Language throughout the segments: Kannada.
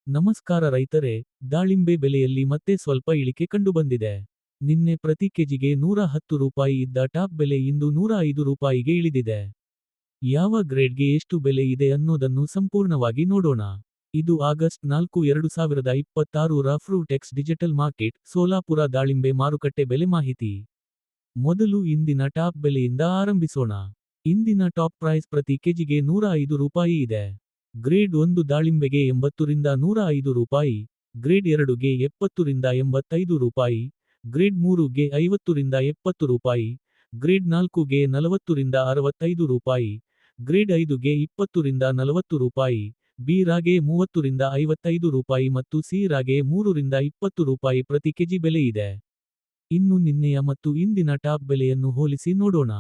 ನಮಸ್ಕಾರ ರೈತರೇ, ದಾಳಿಂಬೆ ಬೆಲೆಯಲ್ಲಿ ಮತ್ತೆ ಸ್ವಲ್ಪ ಇಳಿಕೆ ಕಂಡುಬಂದಿದೆ. ನಿನ್ನೆ ಪ್ರತಿ ಕೆಜಿಗೆ ₹110 ಇದ್ದ ಟಾಪ್ ಬೆಲೆ ಇಂದು ₹105ಗೆ ಇಳಿದಿದೆ. ಯಾವ ಗ್ರೇಡ್ಗೆ ಎಷ್ಟು ಬೆಲೆ ಇದೆ ಅನ್ನೋದನ್ನು ಸಂಪೂರ್ಣವಾಗಿ ನೋಡೋಣ. ಇದು ಆಗಸ್ಟ್ 4, 2026ರ ಫ್ರೂಟೆಕ್ಸ್ ಡಿಜಿಟಲ್ ಮಾರ್ಕೆಟ್, ಸೋಲಾಪುರ ದಾಳಿಂಬೆ ಮಾರುಕಟ್ಟೆ ಬೆಲೆ ಮಾಹಿತಿ. ಮೊದಲು ಇಂದಿನ ಟಾಪ್ ಬೆಲೆಯಿಂದ ಆರಂಭಿಸೋಣ. ಇಂದಿನ ಟಾಪ್ ಪ್ರೈಸ್ ಪ್ರತಿ ಕೆಜಿಗೆ ₹105 ಇದೆ. ಗ್ರೇಡ್ 1 ದಾಳಿಂಬೆಗೆ ₹80ರಿಂದ ₹105, ಗ್ರೇಡ್ 2ಗೆ ₹70ರಿಂದ ₹85, ಗ್ರೇಡ್ 3ಗೆ ₹50ರಿಂದ ₹70, ಗ್ರೇಡ್ 4ಗೆ ₹40ರಿಂದ ₹65, ಗ್ರೇಡ್ 5ಗೆ ₹20ರಿಂದ ₹40, ಬಿ ರಾಗೆ ₹30ರಿಂದ ₹55 ಮತ್ತು ಸಿ ರಾಗೆ ₹3ರಿಂದ ₹20 ಪ್ರತಿ ಕೆಜಿ ಬೆಲೆ ಇದೆ. ಇನ್ನು ನಿನ್ನೆಯ ಮತ್ತು ಇಂದಿನ ಟಾಪ್ ಬೆಲೆಯನ್ನು ಹೋಲಿಸಿ ನೋಡೋಣ.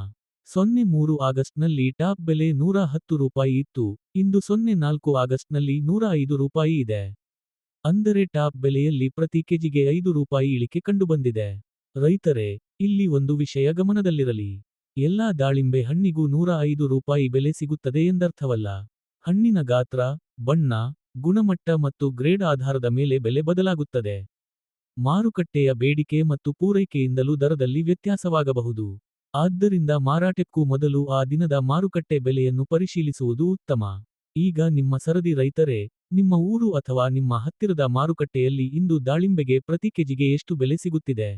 03 ಆಗಸ್ಟ್ನಲ್ಲಿ ಟಾಪ್ ಬೆಲೆ ₹110 ಇತ್ತು, ಇಂದು 04 ಆಗಸ್ಟ್ನಲ್ಲಿ ₹105 ಇದೆ. ಅಂದರೆ ಟಾಪ್ ಬೆಲೆಯಲ್ಲಿ ಪ್ರತಿ ಕೆಜಿಗೆ ₹5 ಇಳಿಕೆ ಕಂಡುಬಂದಿದೆ. ರೈತರೇ, ಇಲ್ಲಿ ಒಂದು ವಿಷಯ ಗಮನದಲ್ಲಿರಲಿ. ಎಲ್ಲಾ ದಾಳಿಂಬೆ ಹಣ್ಣಿಗೂ ₹105 ಬೆಲೆ ಸಿಗುತ್ತದೆ ಎಂದರ್ಥವಲ್ಲ. ಹಣ್ಣಿನ ಗಾತ್ರ, ಬಣ್ಣ, ಗುಣಮಟ್ಟ ಮತ್ತು ಗ್ರೇಡ್ ಆಧಾರದ ಮೇಲೆ ಬೆಲೆ ಬದಲಾಗುತ್ತದೆ. ಮಾರುಕಟ್ಟೆಯ ಬೇಡಿಕೆ ಮತ್ತು ಪೂರೈಕೆಯಿಂದಲೂ ದರದಲ್ಲಿ ವ್ಯತ್ಯಾಸವಾಗಬಹುದು. ಆದ್ದರಿಂದ ಮಾರಾಟಕ್ಕೂ ಮೊದಲು ಆ ದಿನದ ಮಾರುಕಟ್ಟೆ ಬೆಲೆಯನ್ನು ಪರಿಶೀಲಿಸುವುದು ಉತ್ತಮ. ಈಗ ನಿಮ್ಮ ಸರದಿ ರೈತರೇ, ನಿಮ್ಮ ಊರು ಅಥವಾ ನಿಮ್ಮ ಹತ್ತಿರದ ಮಾರುಕಟ್ಟೆಯಲ್ಲಿ ಇಂದು ದಾಳಿಂಬೆಗೆ ಪ್ರತಿ ಕೆಜಿಗೆ ಎಷ್ಟು ಬೆಲೆ ಸಿಗುತ್ತಿದೆ?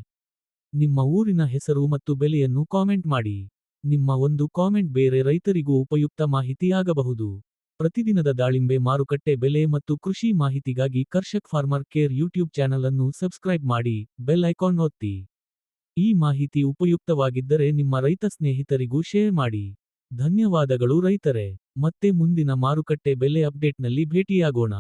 ನಿಮ್ಮ ಊರಿನ ಹೆಸರು ಮತ್ತು ಬೆಲೆಯನ್ನು ಕಾಮೆಂಟ್ ಮಾಡಿ. ನಿಮ್ಮ ಒಂದು ಕಾಮೆಂಟ್ ಬೇರೆ ರೈತರಿಗೂ ಉಪಯುಕ್ತ ಮಾಹಿತಿ ಆಗಬಹುದು. ಪ್ರತಿದಿನದ ದಾಳಿಂಬೆ ಮಾರುಕಟ್ಟೆ ಬೆಲೆ ಮತ್ತು ಕೃಷಿ ಮಾಹಿತಿಗಾಗಿ ಕರ್ಷಕ್ ಫಾರ್ಮರ್ ಕೇರ್ ಯೂಟ್ಯೂಬ್ ಚಾನಲ್ ಅನ್ನು ಸಬ್ಸ್ಕ್ರೈಬ್ ಮಾಡಿ, ಬೆಲ್ ಐಕಾನ್ ಒತ್ತಿ. ಈ ಮಾಹಿತಿ ಉಪಯುಕ್ತವಾಗಿದ್ದರೆ ನಿಮ್ಮ ರೈತ ಸ್ನೇಹಿತರಿಗೂ ಶೇರ್ ಮಾಡಿ. ಧನ್ಯವಾದಗಳು ರೈತರೇ. ಮತ್ತೆ ಮುಂದಿನ ಮಾರುಕಟ್ಟೆ ಬೆಲೆ ಅಪ್ಡೇಟ್ನಲ್ಲಿ ಭೇಟಿಯಾಗೋಣ.